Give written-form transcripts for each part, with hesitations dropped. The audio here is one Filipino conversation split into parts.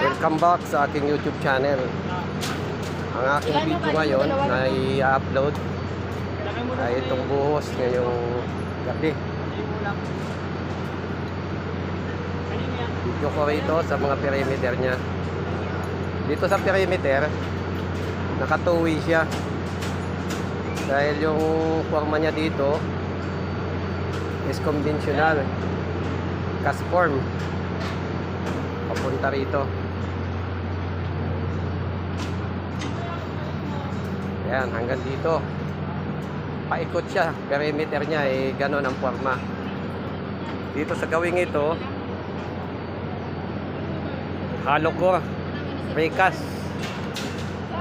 Welcome back sa aking YouTube channel. Ang aking video ngayon na i-upload ay itong buhos ngayong gabi. Video ko rito sa mga perimeter niya. Dito sa perimeter, nakatuwi siya. Dahil yung forma niya dito is conventional cast form. Papunta rito. Ayan, hanggang dito. Paikot siya. Perimeter niya ay ganon ang forma. Dito sa gawing ito, hollow core, precast,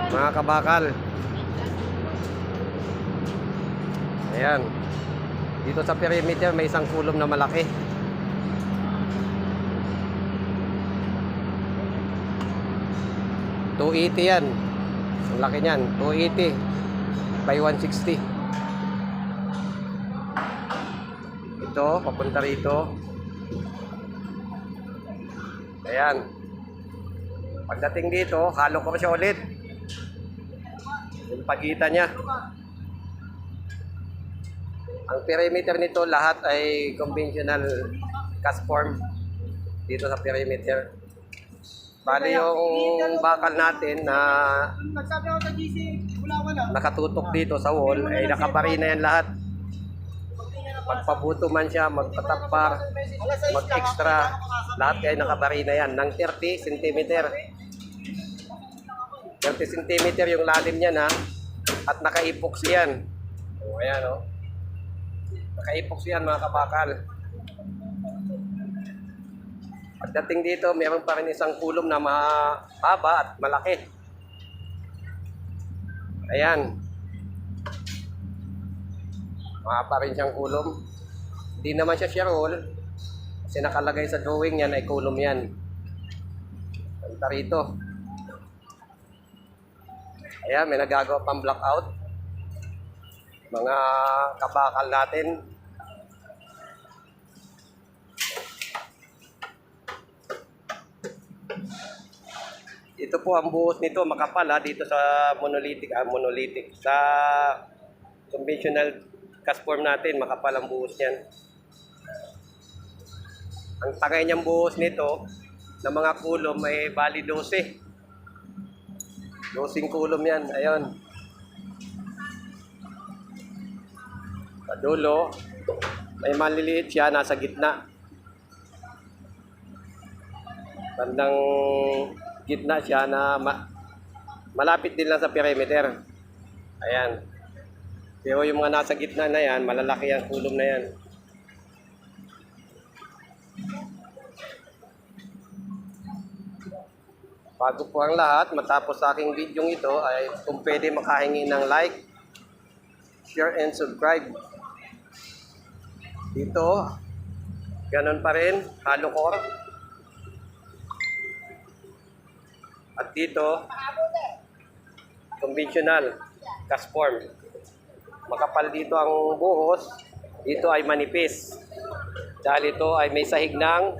mga kabakal. Ayan. Dito sa perimeter may isang kulom na malaki. $280 yan. Ang laki niyan, $280 by $160. Ito, papunta rito. Ayan. Pagdating dito, halo ko siya ulit. Yung pagitan niya. Ang perimeter nito lahat ay conventional cast form dito sa perimeter. Bali yung bakal natin na nakatutok dito sa wall ay nakabari na yan lahat. Magpabuto man siya, magpatapar, mag-extra, lahat ay nakabari na yan ng 30 cm. 30 cm yung lalim niya na at naka-epoxy yan. O, ayan o. Naka-epoxy yan mga kabakal. Pagdating dito, meron pa rin isang kulom na mahaba at malaki. Ayan. Mahaba rin siyang kulom. Hindi naman siya shear roll. Kasi nakalagay sa drawing yan ay kulom yan. Punta rito. Ayan, may nagagawa pang blackout. Mga kabakal natin. Ito po ang buhos nito, makapal dito sa monolithic. Sa conventional cast form natin, makapal ang buhos niyan. Ang tagay niyang buhos nito na mga kulom ay bali 12. 12 kulom yan, ayun. Sa dulo, may maliliit siya, nasa gitna. Bandang gitna siya na malapit din lang sa perimeter. Ayan. Pero yung mga nasa gitna na yan, malalaki ang kulom na yan. Bago po ang lahat, matapos sa aking video ito, ay kung pwede makahingi ng like, share and subscribe. Dito, ganun pa rin, hollow core. At dito, conventional cast form. Makapal dito ang buhos, dito ay manipis. Dahil ito ay may sahig ng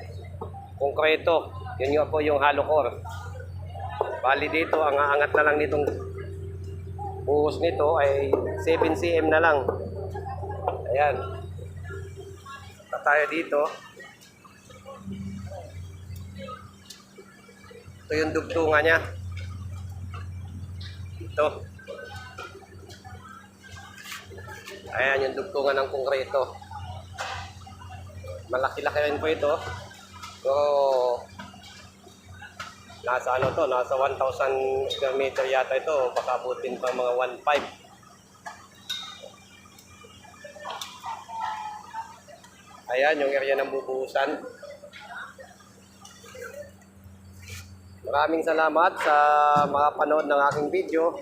konkreto. Yun nga po yung hollow core. Bali dito, ang aangat na lang nitong buhos nito ay 7 cm na lang. Ayan. Tayo dito. Ito yung dugtungan niya. Ito. Ayan yung dugtungan ng konkreto. Malaki-laki rin po ito. So, nasa ano to, nasa 1,000 square meter yata ito. Baka abutin pa mga 1,500. Ayan yung area ng bubuhusan. Maraming salamat sa mga panood ng aking video.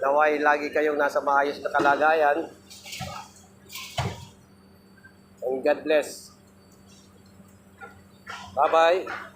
Naway lagi kayong nasa maayos na kalagayan. And God bless. Bye-bye.